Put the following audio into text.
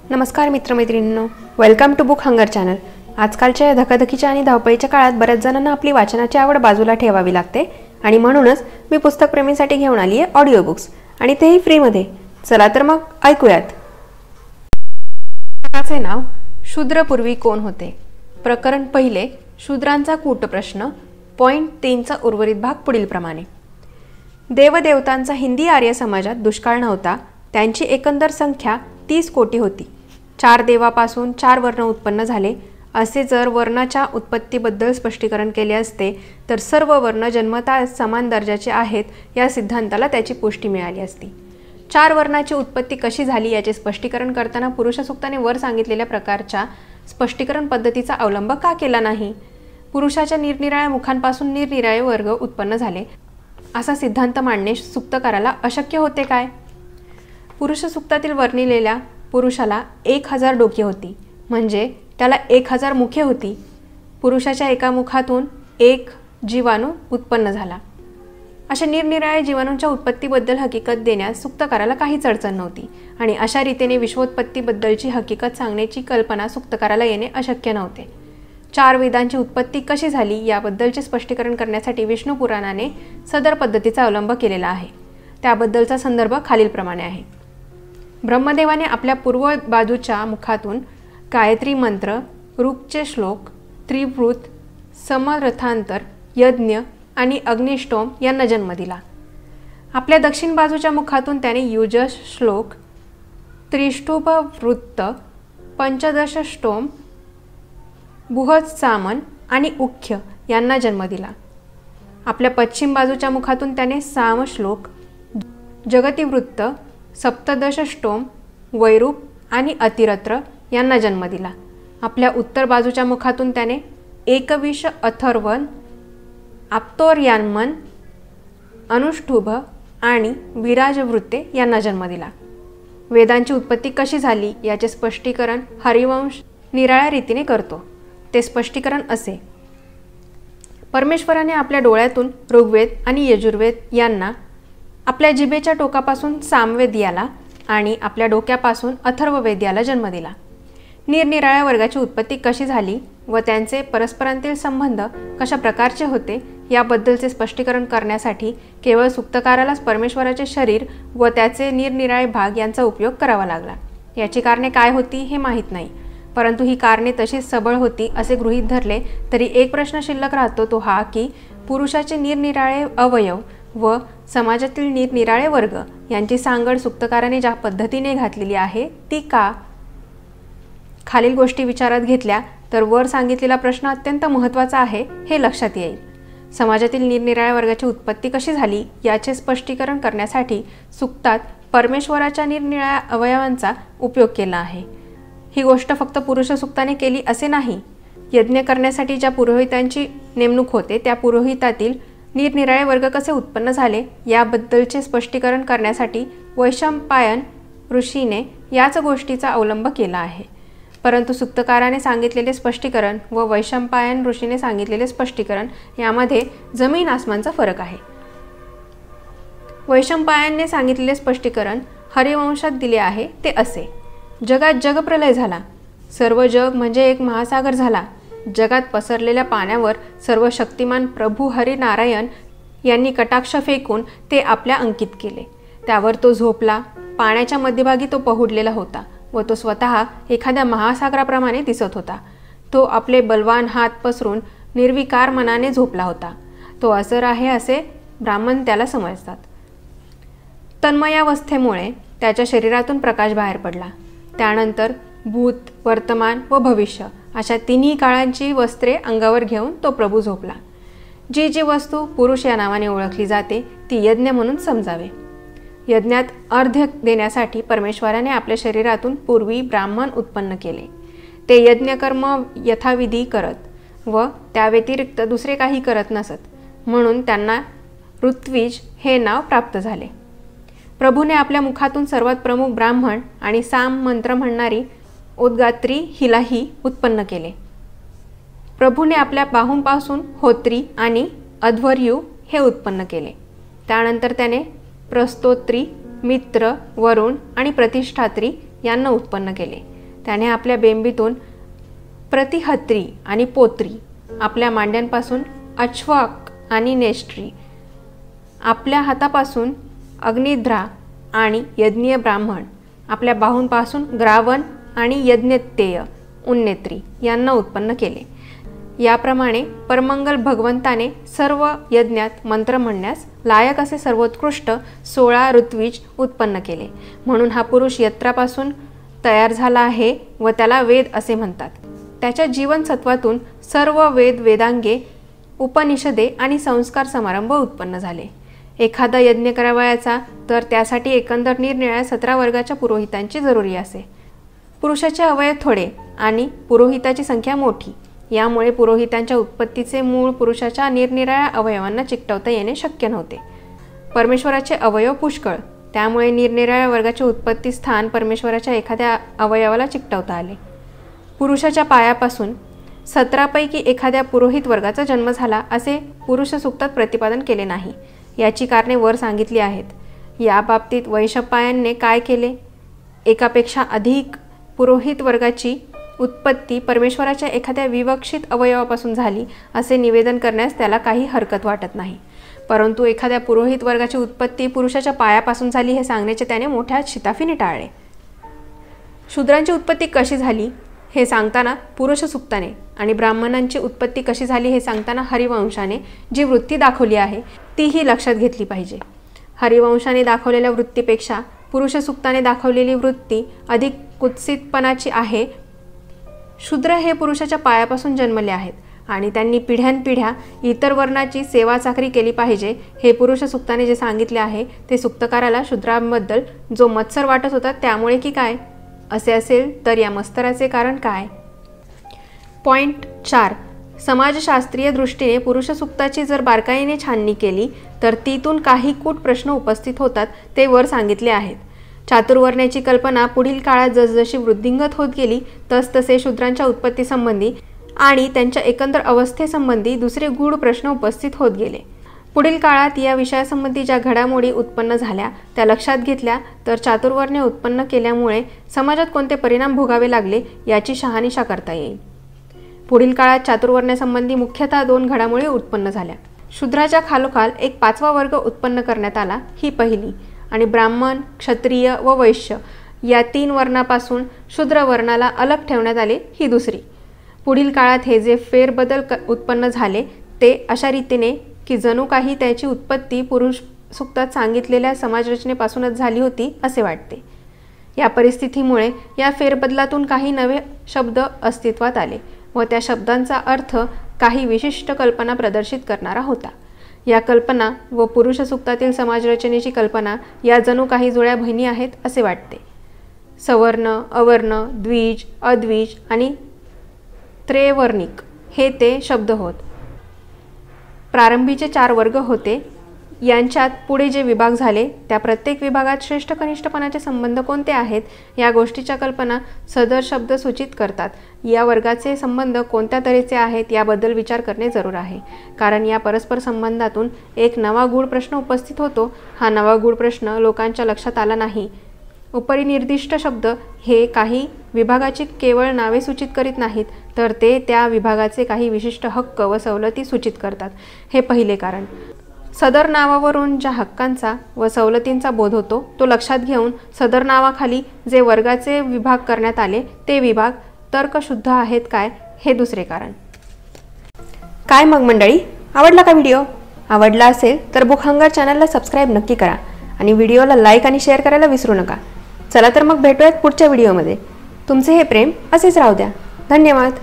नमस्कार मित्रमैत्रिणींनो, welcome to Book Hunger channel. आजकालच्या धकाधकीच्या आणि धावपळीच्या काळात बऱ्याच जणांना आपली वाचनाची आवड बाजूला ठेवावी लागते आणि म्हणूनच मी पुस्तकप्रेमींसाठी घेऊन आली आहे ऑडिओ बुक्स, आणि तेही फ्रीमध्ये। चला तर मग ऐकूयात। पुस्तकाचे नाव शूद्रपूर्वी कोण होते। प्रकरण पहिले, शूद्रांचा कूटप्रश्न। पॉइंट 3 चा उर्वरित भाग पुढील प्रमाणे। देवदेवतांचा हिंदी आर्य समाजात दुष्काळ नव्हता। त्यांची एकंदर संख्या 30 कोटी होती। 4 देवापासून 4 वर्ण उत्पन्न झाले। असे जर वर्णाच्या उत्पत्तीबद्दल स्पष्टीकरण केले असते तर सर्व वर्ण जन्मतः समान दर्जाचे आहेत या सिद्धांताला त्याची पुष्टी मिळाली असती। 4 वर्णाची उत्पत्ती कशी झाली याचे स्पष्टीकरण करताना पुरुष सूक्ताने वर सांगितलेल्या प्रकारच्या स्पष्टीकरण पद्धतीचा अवलंब का केला नाही। पुरुषाच्या निरनिराळ्या मुखांपासून निरनिराळे वर्ग उत्पन्न झाले असा सिद्धांत मांडणे सूक्तकाराला अशक्य होते काय। पुरुष सूक्तातील वर्णिलेल्या पुरुषाला 1000 डोके होती, म्हणजे त्याला 1000 मुखे होती। पुरुषाच्या एका मुखातून एक जीवाणू उत्पन्न झाला। अशा निरनिराळ्या जीवाणूंच्या उत्पत्तीबद्दल हकीकत देण्यास सूक्तकाराला काहीच अडचण नव्हती, आणि अशा रीतीने विश्वोत्पत्तीबद्दलची हकीकत सांगण्याची कल्पना सूक्तकाराला येणे अशक्य नव्हते। 4 वेदांची उत्पत्ती कशी झाली याबद्दलचे स्पष्टीकरण करण्यासाठी विष्णू पुराणाने सदर पद्धतीचा अवलंब केलेला आहे। त्याबद्दलचा संदर्भ खालीलप्रमाणे आहे। ब्रह्मदेवाने आपल्या पूर्व बाजूच्या मुखातून गायत्री मंत्र, ऋकचे श्लोक, त्रिवृत, समरथांतर, यज्ञ आणि अग्निष्टोम यांना जन्म दिला। आपल्या दक्षिण बाजूच्या मुखातून त्याने युजश श्लोक, त्रिष्टुभ वृत्त, पंचदश स्टोम, बुहत सामन आणि उख्य यांना जन्म दिला। आपल्या पश्चिम बाजूच्या मुखातून त्याने साम श्लोक, जगतिवृत्त, सप्तदश स्टोम, वैरूप आणि अतिरत्र यांना जन्म दिला। आपल्या उत्तर बाजूच्या मुखातून त्याने एकविश अथर्वन, आप्तोर्यान्मन, अनुष्ठुभ आणि विराजवृत्ते यांना जन्म दिला। वेदांची उत्पत्ती कशी झाली याचे स्पष्टीकरण हरिवंश निराळ्या रीतीने करतो। ते स्पष्टीकरण असे: परमेश्वराने आपल्या डोळ्यातून ऋग्वेद आणि यजुर्वेद यांना, आपल्या जिभेच्या टोकापासून सामवेद याला आणि आपल्या डोक्यापासून अथर्ववेद याला जन्म दिला। निरनिराळ्या वर्गाची उत्पत्ती कशी झाली व त्यांचे परस्परांतील संबंध कशा प्रकारचे होते याबद्दलचे स्पष्टीकरण करण्यासाठी केवळ सूक्तकारालाच परमेश्वराचे शरीर व त्याचे निरनिराळे भाग यांचा उपयोग करावा लागला। याची कारणे काय होती हे माहीत नाही, परंतु ही कारणे तशीच सबळ होती असे गृहीत धरले तरी एक प्रश्न शिल्लक राहतो, तो हा की पुरुषाचे निरनिराळे अवयव व समाजातील निरनिराळे वर्ग यांची सांगड सूक्तकाराने ज्या पद्धतीने घातलेली आहे ती का। खालील गोष्टी विचारात घेतल्या तर वर सांगितलेला प्रश्न अत्यंत महत्त्वाचा आहे हे लक्षात येईल। समाजातील निरनिराळ्या वर्गाची उत्पत्ती कशी झाली याचे स्पष्टीकरण करण्यासाठी सूक्तात परमेश्वराच्या निरनिराळ्या अवयवांचा उपयोग केला आहे। ही गोष्ट फक्त पुरुष सूक्ताने केली असे नाही। यज्ञ करण्यासाठी ज्या पुरोहितांची नेमणूक होते त्या पुरोहितातील निरनिराळे वर्ग कसे उत्पन्न झाले याबद्दलचे स्पष्टीकरण करण्यासाठी वैशंपायन ऋषीने याच गोष्टीचा अवलंब केला आहे। परंतु सूक्तकाराने सांगितलेले स्पष्टीकरण व वैशंपायन ऋषीने सांगितलेले स्पष्टीकरण यामध्ये जमीन आसमानचा फरक आहे। वैशंपायनने सांगितलेले स्पष्टीकरण हरिवंशात दिले आहे ते असे: जगात जगप्रलय झाला, सर्व जग म्हणजे एक महासागर झाला। जगात पसरलेल्या पाण्यावर सर्व शक्तिमान प्रभू हरी नारायण यांनी कटाक्ष फेकून ते आपल्या अंकित केले। त्यावर तो झोपला। पाण्याच्या मध्यभागी तो पहुडलेला होता व तो स्वतः एखाद्या महासागराप्रमाणे दिसत होता। तो आपले बलवान हात पसरून निर्विकार मनाने झोपला होता। तो असर आहे असे ब्राह्मण त्याला समजतात। तन्मयावस्थेमुळे त्याच्या शरीरातून प्रकाश बाहेर पडला। त्यानंतर भूत, वर्तमान व भविष्य अशा तिन्ही काळांची वस्त्रे अंगावर घेऊन तो प्रभू झोपला। जी जी वस्तू पुरुष या नावाने ओळखली जाते ती यज्ञ म्हणून समजावे। यज्ञात अर्घ्य देण्यासाठी परमेश्वराने आपल्या शरीरातून पूर्वी ब्राह्मण उत्पन्न केले। ते यज्ञकर्म यथाविधी करत व त्या व्यतिरिक्त दुसरे काही करत नसत, म्हणून त्यांना ऋत्विज हे नाव प्राप्त झाले। प्रभूने आपल्या मुखातून सर्वात प्रमुख ब्राह्मण आणि साम मंत्र म्हणणारी उद्गात्री हिलाही उत्पन्न केले। प्रभूने आपल्या बाहूंपासून होत्री आणि अध्वर्यू हे उत्पन्न केले। त्यानंतर त्याने प्रस्तोत्री, मित्र, वरुण आणि प्रतिष्ठात्री यांना उत्पन्न केले। त्याने आपल्या बेंबीतून प्रतिहत्री आणि पोत्री, आपल्या मांड्यांपासून अश्वाक आणि नेष्ट्री, आपल्या हातापासून अग्निध्रा आणि यज्ञीय ब्राह्मण, आपल्या बाहूंपासून ग्रावन आणि यज्ञतेय उन्नेत्री यांना उत्पन्न केले। याप्रमाणे परमंगल भगवंताने सर्व यज्ञात मंत्र म्हणण्यास लायक असे सर्वोत्कृष्ट 16 ऋत्विज उत्पन्न केले। म्हणून हा पुरुष यत्रापासून तयार झाला आहे व त्याला वेद असे म्हणतात। त्याच्या जीवनसत्वातून सर्व वेद, वेदांगे, उपनिषदे आणि संस्कार समारंभ उत्पन्न झाले। एखादा यज्ञ करावयाचा तर त्यासाठी एकंदर निरनिराळ्या 17 वर्गाच्या पुरोहितांची जरुरी असे। पुरुषाचे अवयव थोडे आणि पुरोहिताची संख्या मोठी, यामुळे पुरोहितांच्या उत्पत्तीचे मूळ पुरुषाच्या निरनिराळ्या अवयवांना चिकटवता येणे शक्य नव्हते। परमेश्वराचे अवयव पुष्कळ, त्यामुळे निरनिराळ्या वर्गाचे उत्पत्ती स्थान परमेश्वराच्या एखाद्या अवयवाला चिकटवता आले। पुरुषाच्या पायापासून 17 पैकी एखाद्या पुरोहित वर्गाचा जन्म झाला असे पुरुष सूक्तात प्रतिपादन केले नाही। याची कारणे वर सांगितली आहेत। या बाबतीत वैशंपायनने काय केले? एकापेक्षा अधिक पुरोहित वर्गाची उत्पत्ती परमेश्वराच्या एखाद्या विवक्षित अवयवापासून झाली असे निवेदन करण्यास त्याला काही हरकत वाटत नाही, परंतु एखाद्या पुरोहित वर्गाची उत्पत्ती पुरुषाच्या पायापासून झाली हे सांगण्याचे त्याने मोठ्या शिताफीने टाळले। शूद्रांची उत्पत्ती कशी झाली हे सांगताना पुरुष सूक्ताने आणि ब्राह्मणांची उत्पत्ती कशी झाली हे सांगताना हरिवंशाने जी वृत्ती दाखवली आहे तीही लक्षात घेतली पाहिजे। हरिवंशाने दाखवलेल्या वृत्तीपेक्षा पुरुष सूक्ताने दाखवलेली वृत्ती अधिक कुत्सितपणाची आहे। शूद्र हे पुरुषाच्या पायापासून जन्मले आहेत आणि त्यांनी पिढ्यानपिढ्या इतर वर्णाची सेवा चाकरी केली पाहिजे हे पुरुष सूक्ताने जे सांगितले आहे ते सूक्तकाराला शूद्रांबद्दल जो मत्सर वाटत होता त्यामुळे की काय? असे असेल तर या मत्सराचे कारण काय? पॉइंट 4, समाजशास्त्रीय दृष्टीने पुरुष सूक्ताची जर बारकाईने छाननी केली तर तीतून काही कूट प्रश्न उपस्थित होतात ते वर सांगितले आहेत। चातुर्वर्ण्याची कल्पना पुढील काळात जसजशी वृद्धिंगत होत गेली तसतसे शूद्रांच्या उत्पत्तीसंबंधी आणि त्यांच्या एकंदर अवस्थेसंबंधी दुसरे गूढ प्रश्न उपस्थित होत गेले। पुढील काळात या विषयासंबंधी ज्या घडामोडी उत्पन्न झाल्या त्या लक्षात घेतल्या तर चातुर्वर्ण्य उत्पन्न केल्यामुळे समाजात कोणते परिणाम भोगावे लागले याची शहानिशा करता येईल। पुढील काळात चातुर्वर्ण्यासंबंधी मुख्यतः 2 घडामोडी उत्पन्न झाल्या। शूद्राच्या खालोखाल एक 5वा वर्ग उत्पन्न करण्यात आला, ही पहिली, आणि ब्राह्मण, क्षत्रिय व वैश्य या 3 वर्णापासून शूद्र वर्णाला अलग ठेवण्यात आले, ही दुसरी। पुढील काळात हे जे फेरबदल उत्पन्न झाले ते अशा रीतीने की जणू काही त्याची उत्पत्ती पुरुष सूक्तात सांगितलेल्या समाजरचनेपासूनच झाली होती असे वाटते। या परिस्थितीमुळे या फेरबदलातून काही नवे शब्द अस्तित्वात आले व त्या शब्दांचा अर्थ काही विशिष्ट कल्पना प्रदर्शित करणारा होता। या कल्पना व पुरुष सूक्तातील समाजरचनेची कल्पना या जणू काही जुळ्या बहिणी आहेत असे वाटते। सवर्ण, अवर्ण, द्विज, अद्विज आणि त्रैवर्णिक हे ते शब्द होत। प्रारंभीचे 4 वर्ग होते, यांच्यात पुढे जे विभाग झाले त्या प्रत्येक विभागात श्रेष्ठ कनिष्ठपणाचे संबंध कोणते आहेत या गोष्टीच्या कल्पना सदर शब्द सूचित करतात। या वर्गाचे संबंध कोणत्या तऱ्हेचे आहेत याबद्दल विचार करणे जरूर आहे, कारण या परस्पर संबंधातून एक नवा गूढ प्रश्न उपस्थित होतो। हा नवा गूढ प्रश्न लोकांच्या लक्षात आला नाही। उपरिनिर्दिष्ट शब्द हे काही विभागाची केवळ नावे सूचित करीत नाहीत तर ते त्या विभागाचे काही विशिष्ट हक्क व सवलती सूचित करतात, हे पहिले कारण। सदर नावावरून ज्या हक्कांचा व सवलतींचा बोध होतो तो लक्षात घेऊन सदर नावाखाली जे वर्गाचे विभाग करण्यात आले ते विभाग तर्कशुद्ध आहेत काय, हे दुसरे कारण। काय मग मंडळी, आवडला का व्हिडिओ? आवडला असेल तर बुक हंगर चॅनलला सबस्क्राईब नक्की करा आणि व्हिडिओला लाईक आणि शेअर करायला विसरू नका। चला तर मग भेटूयात पुढच्या व्हिडिओमध्ये। तुमचे हे प्रेम असेच राहू द्या। धन्यवाद।